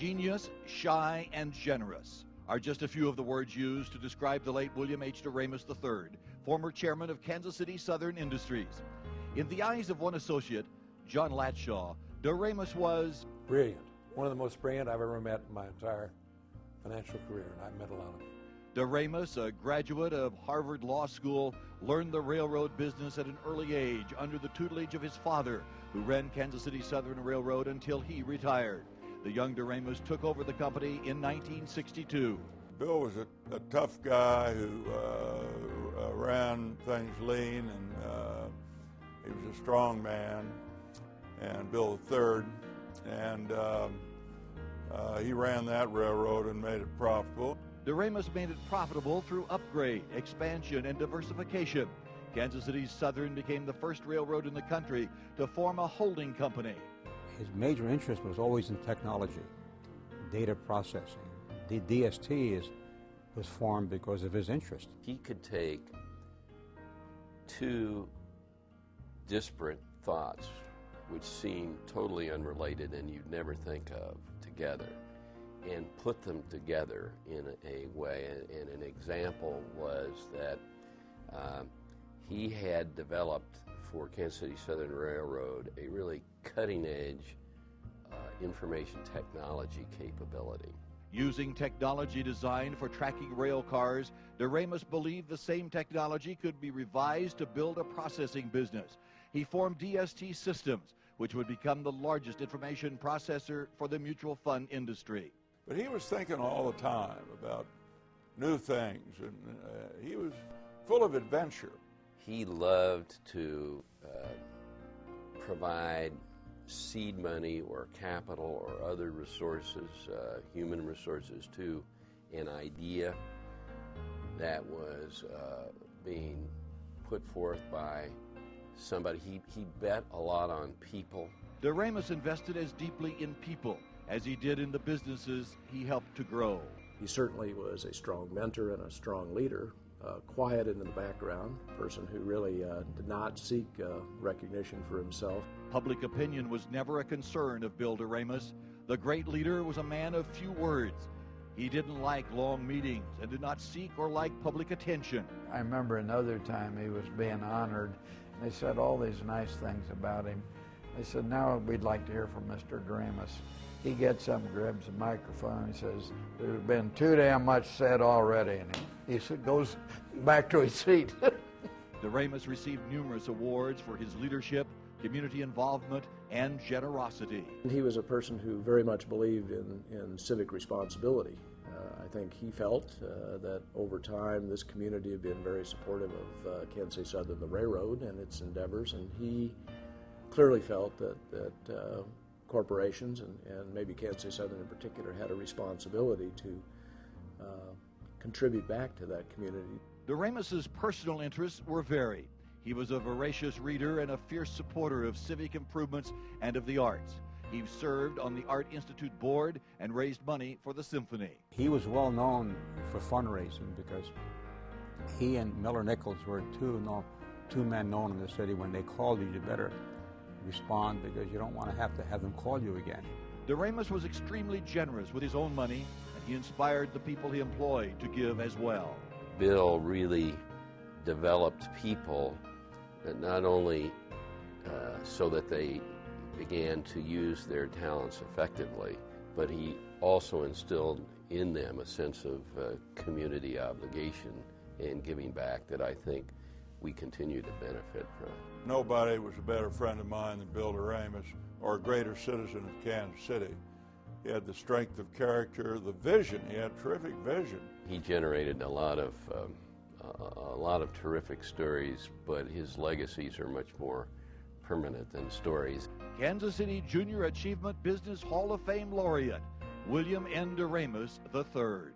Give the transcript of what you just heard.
Ingenious, shy, and generous are just a few of the words used to describe the late William H. Deramus III, former chairman of Kansas City Southern Industries. In the eyes of one associate, John Latshaw, Deramus was brilliant. One of the most brilliant I've ever met in my entire financial career, and I've met a lot of them. Deramus, a graduate of Harvard Law School, learned the railroad business at an early age under the tutelage of his father, who ran Kansas City Southern Railroad until he retired. The young Deramus took over the company in 1962. Bill was a tough guy who ran things lean, and he was a strong man, and Bill III, and he ran that railroad and made it profitable. Deramus made it profitable through upgrade, expansion, and diversification. Kansas City Southern became the first railroad in the country to form a holding company. His major interest was always in technology, data processing. The DST was formed because of his interest. He could take two disparate thoughts which seem totally unrelated and you'd never think of together, and put them together in a way. And an example was that he had developed for Kansas City Southern Railroad a really cutting-edge information technology capability. Using technology designed for tracking rail cars, Deramus believed the same technology could be revised to build a processing business. He formed DST Systems, which would become the largest information processor for the mutual fund industry. But he was thinking all the time about new things, and he was full of adventure. He loved to provide seed money or capital or other resources, human resources, to an idea that was being put forth by somebody. He bet a lot on people. Deramus invested as deeply in people as he did in the businesses he helped to grow. He certainly was a strong mentor and a strong leader, quiet in the background, person who really did not seek recognition for himself. Public opinion was never a concern of Bill Deramus. The great leader was a man of few words. He didn't like long meetings and did not seek or like public attention. I remember another time he was being honored. They said all these nice things about him. They said, now we'd like to hear from Mr. Deramus. He gets up and grabs a microphone. He says, there's been too damn much said already. And he goes back to his seat. Deramus received numerous awards for his leadership, community involvement, and generosity. He was a person who very much believed in civic responsibility. I think he felt that over time this community had been very supportive of Kansas City Southern, the railroad, and its endeavors, and he clearly felt that corporations, and maybe Kansas City Southern in particular, had a responsibility to contribute back to that community. Deramus's personal interests were varied. He was a voracious reader and a fierce supporter of civic improvements and of the arts. He served on the Art Institute board and raised money for the symphony. He was well known for fundraising because he and Miller Nichols were two men known in the city. When they called you, you better respond because you don't want to have them call you again. Deramus was extremely generous with his own money, and he inspired the people he employed to give as well. Bill really developed people that not only so that they began to use their talents effectively, but he also instilled in them a sense of community obligation and giving back that I think we continue to benefit from. Nobody was a better friend of mine than Bill Deramus, or a greater citizen of Kansas City. He had the strength of character, the vision. He had terrific vision. He generated a lot of terrific stories, but his legacies are much more permanent than stories. Kansas City Junior Achievement Business Hall of Fame laureate, William N. Deramus III.